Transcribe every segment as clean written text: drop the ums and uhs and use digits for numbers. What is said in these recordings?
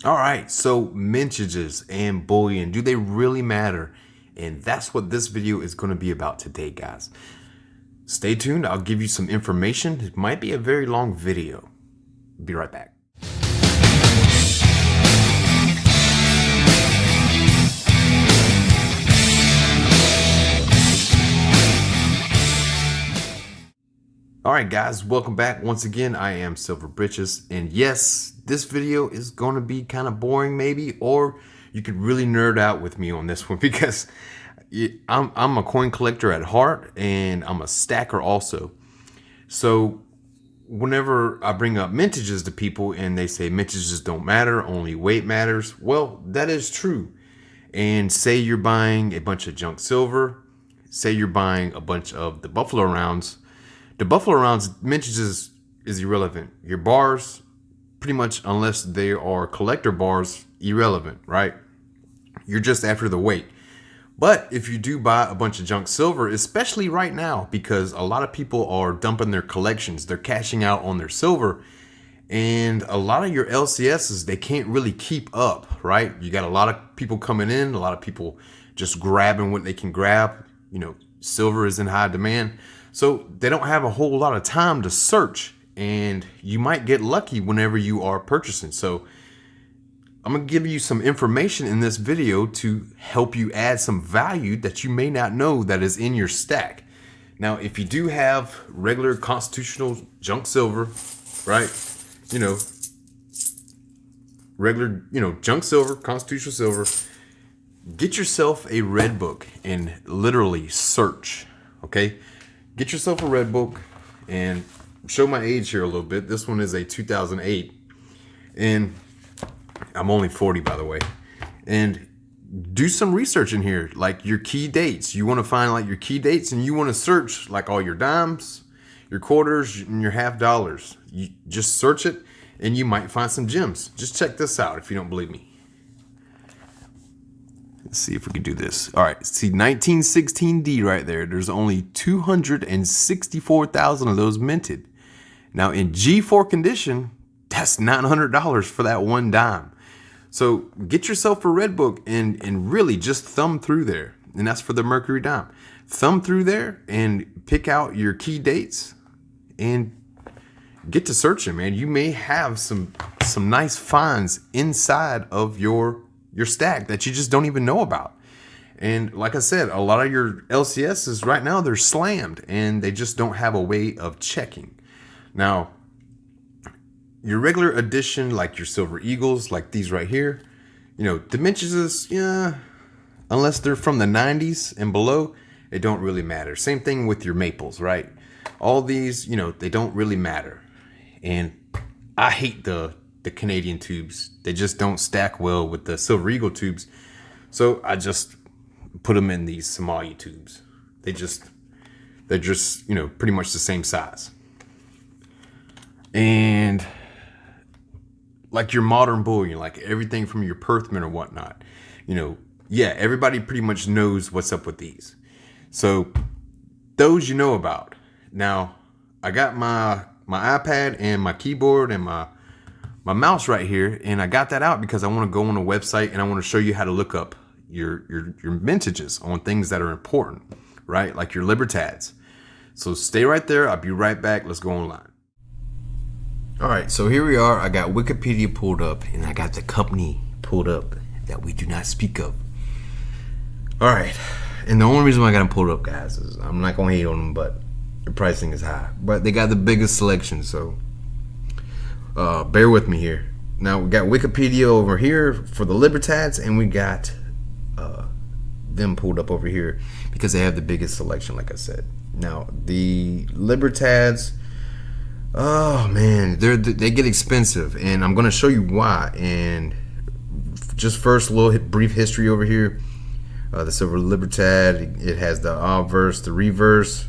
All right, so mintages and bullion, do they really matter? And that's what this video is going to be about today, guys. Stay tuned. I'll give you some information. It might be a very long video. Be right back. All right, guys, welcome back. Once again, I am Silver Britches, and yes, this video is going to be kind of boring maybe, or you could really nerd out with me on this one because I'm a coin collector at heart, and I'm a stacker also. So whenever I bring up mintages to people and they say mintages don't matter, only weight matters, well, that is true. And say you're buying a bunch of junk silver, say you're buying a bunch of the Buffalo rounds. The Buffalo rounds mintages is irrelevant. Your bars, pretty much unless they are collector bars, irrelevant, right? You're just after the weight. But if you do buy a bunch of junk silver, especially right now, because a lot of people are dumping their collections, they're cashing out on their silver, and a lot of your LCSs, they can't really keep up, right? You got a lot of people coming in, a lot of people just grabbing what they can grab. You know, silver is in high demand. So they don't have a whole lot of time to search, and you might get lucky whenever you are purchasing. So I'm going to give you some information in this video to help you add some value that you may not know that is in your stack. Now, if you do have regular constitutional junk silver, right? Regular, junk silver, constitutional silver, get yourself a red book and literally search, okay? Get yourself a red book, and show my age here a little bit. This one is a 2008, and I'm only 40, by the way. And do some research in here, like your key dates. You want to find like your key dates, and you want to search like all your dimes, your quarters, and your half dollars. You just search it, and you might find some gems. Just check this out if you don't believe me. Let's see if we can do this. All right, see 1916D right there. There's only 264,000 of those minted. Now in G4 condition, that's $900 for that one dime. So get yourself a red book and really just thumb through there. And that's for the Mercury dime. Thumb through there and pick out your key dates and get to searching, man. You may have some nice finds inside of your stack that you just don't even know about. And like I said, a lot of your LCSs right now, they're slammed and they just don't have a way of checking. Now, your regular edition, like your Silver Eagles, like these right here, dimensions, yeah, unless they're from the 90s and below, it don't really matter. Same thing with your maples, right? All these, they don't really matter. And I hate the Canadian tubes. They just don't stack well with the Silver Eagle tubes. So I just put them in these Somalia tubes. They're just, pretty much the same size. And like your modern bullion, like everything from your Perthman or whatnot, yeah, everybody pretty much knows what's up with these. So those you know about. Now, I got my iPad and my keyboard and my mouse right here, and I got that out because I want to go on a website and I want to show you how to look up your mintages on things that are important, right? Like your libertads. So stay right there. I'll be right back. Let's go online. All right, so here we are. I got Wikipedia pulled up, and I got the company pulled up that we do not speak of. All right, and the only reason why I got them pulled up, guys, is I'm not gonna hate on them, but the pricing is high. But they got the biggest selection, so bear with me here. Now we got Wikipedia over here for the libertads, and we got them pulled up over here because they have the biggest selection, like I said. Now the libertads, oh man, they get expensive, and I'm gonna show you why. And just first, a little brief history over here. The Silver Libertad, it has the obverse, the reverse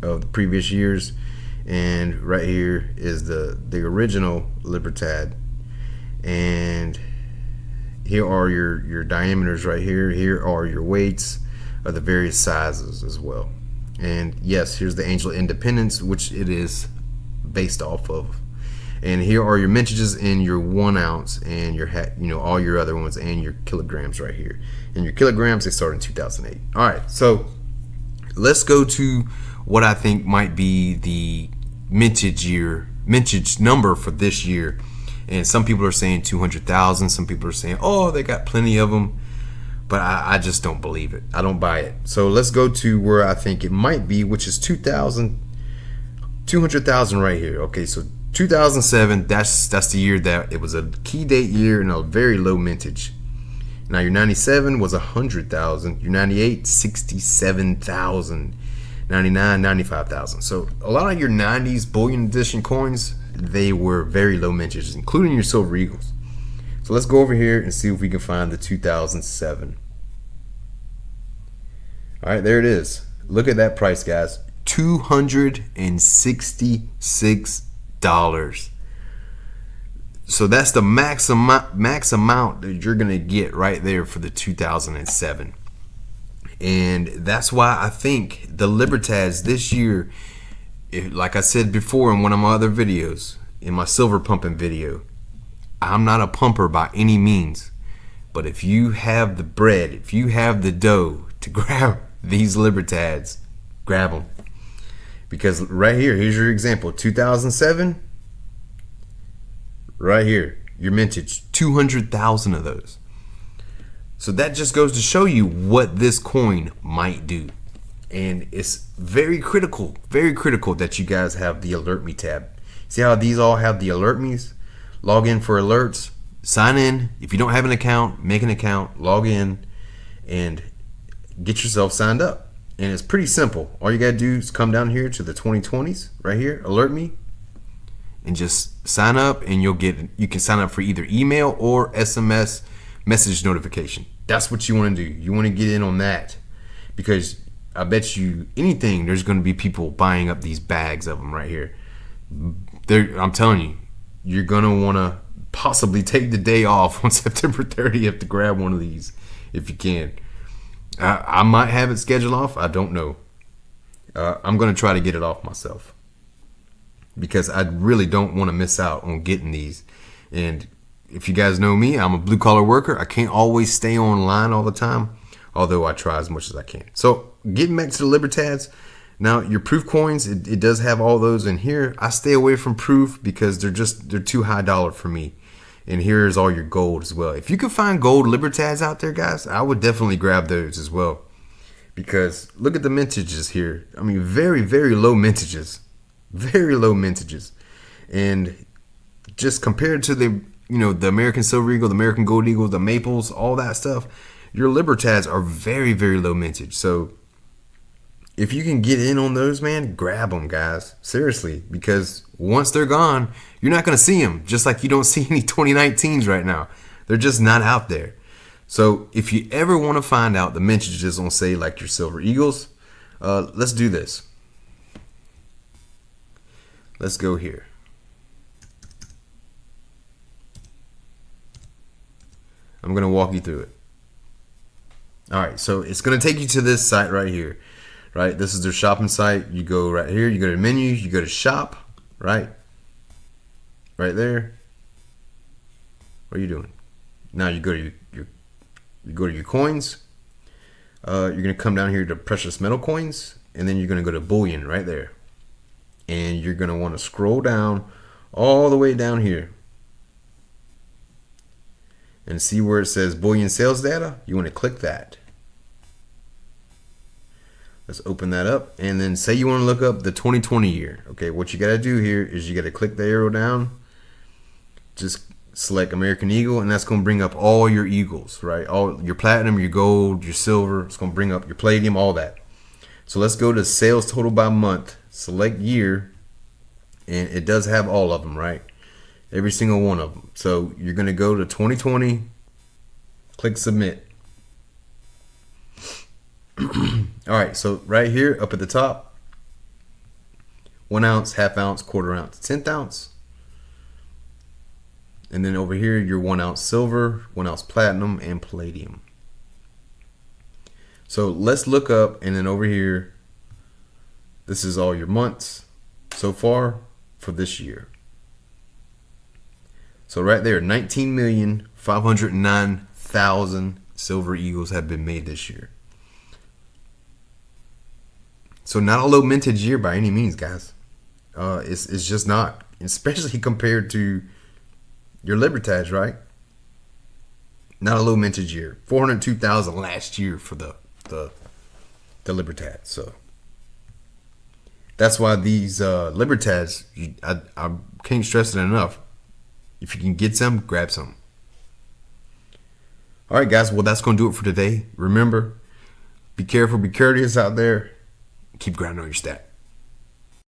of the previous years, and right here is the original Libertad. And here are your diameters right here. Here are your weights of the various sizes as well. And yes, here's the Angel Independence, which it is based off of. And here are your mintages and your 1 ounce and your all your other ones and your kilograms right here. And your kilograms, they start in 2008. All right, so let's go to what I think might be the mintage number for this year. And some people are saying 200,000. Some people are saying, oh, they got plenty of them. But I just don't believe it. I don't buy it. So let's go to where I think it might be, which is 200,000 right here. Okay, so 2007, that's the year that it was a key date year and a very low mintage. Now your 97 was 100,000. Your 98, 67,000. 99, 95,000. So a lot of your 90s bullion edition coins, they were very low mintages, including your silver eagles. So let's go over here and see if we can find the 2007. All right, there it is. Look at that price, guys. $266. So that's the max amount that you're gonna get right there for the 2007. And that's why I think the libertads this year, like I said before in one of my other videos, in my silver pumping video, I'm not a pumper by any means, but if you have the bread, if you have the dough to grab these libertads, grab them. Because right here, here's your example, 2007, right here, your mintage, 200,000 of those. So that just goes to show you what this coin might do. And it's very critical that you guys have the alert me tab. See how these all have the alert me's? Log in for alerts, sign in. If you don't have an account, make an account, log in, and get yourself signed up. And it's pretty simple. All you gotta do is come down here to the 2020s, right here, alert me, and just sign up, and you can sign up for either email or SMS message notification. That's what you want to do. You want to get in on that, because I bet you anything there's going to be people buying up these bags of them right here. I'm telling you, you're going to want to possibly take the day off on September 30th to grab one of these if you can. I might have it scheduled off. I don't know. I'm going to try to get it off myself, because I really don't want to miss out on getting these. And if you guys know me, I'm a blue collar worker. I can't always stay online all the time, although I try as much as I can. So getting back to the libertads, now your proof coins, it does have all those in here. I stay away from proof because they're too high dollar for me. And here's all your gold as well. If you can find gold libertads out there, guys, I would definitely grab those as well, because look at the mintages here. I mean, very, very low mintages, very low mintages. And just compared to the American Silver Eagle, the American Gold Eagle, the Maples, all that stuff, your libertads are very, very low mintage. So if you can get in on those, man, grab them, guys. Seriously, because once they're gone, you're not going to see them, just like you don't see any 2019s right now. They're just not out there. So if you ever want to find out the mintages on, say, like your Silver Eagles, let's do this. Let's go here. I'm going to walk you through it. All right, so it's going to take you to this site right here, right? This is their shopping site. You go right here, you go to menu, you go to shop, right? Right there. What are you doing? Now you go to your coins. You're going to come down here to precious metal coins, and then you're going to go to bullion right there. And you're going to want to scroll down all the way down here and see where it says bullion sales data. You want to click that. Let's open that up, and then say you want to look up the 2020 year. Okay, what you got to do here is you got to click the arrow down, just select American Eagle, and that's going to bring up all your eagles, right? All your platinum, your gold, your silver. It's going to bring up your palladium, all that. So let's go to sales total by month, select year, and it does have all of them, right? Every single one of them. So you're going to go to 2020, click submit. All right, so right here up at the top, 1 ounce, half ounce, quarter ounce, 10th ounce. And then over here, your 1 ounce silver, 1 ounce platinum, and palladium. So let's look up, and then over here, this is all your months so far for this year. So right there, 19,509,000 silver eagles have been made this year. So not a low mintage year by any means, guys. It's just not, especially compared to your libertads, right? Not a low mintage year. 402,000 last year for the libertads. So that's why these libertads, I can't stress it enough. If you can get some, grab some. All right, guys. Well, that's going to do it for today. Remember, be careful, be courteous out there. Keep grinding on your stat.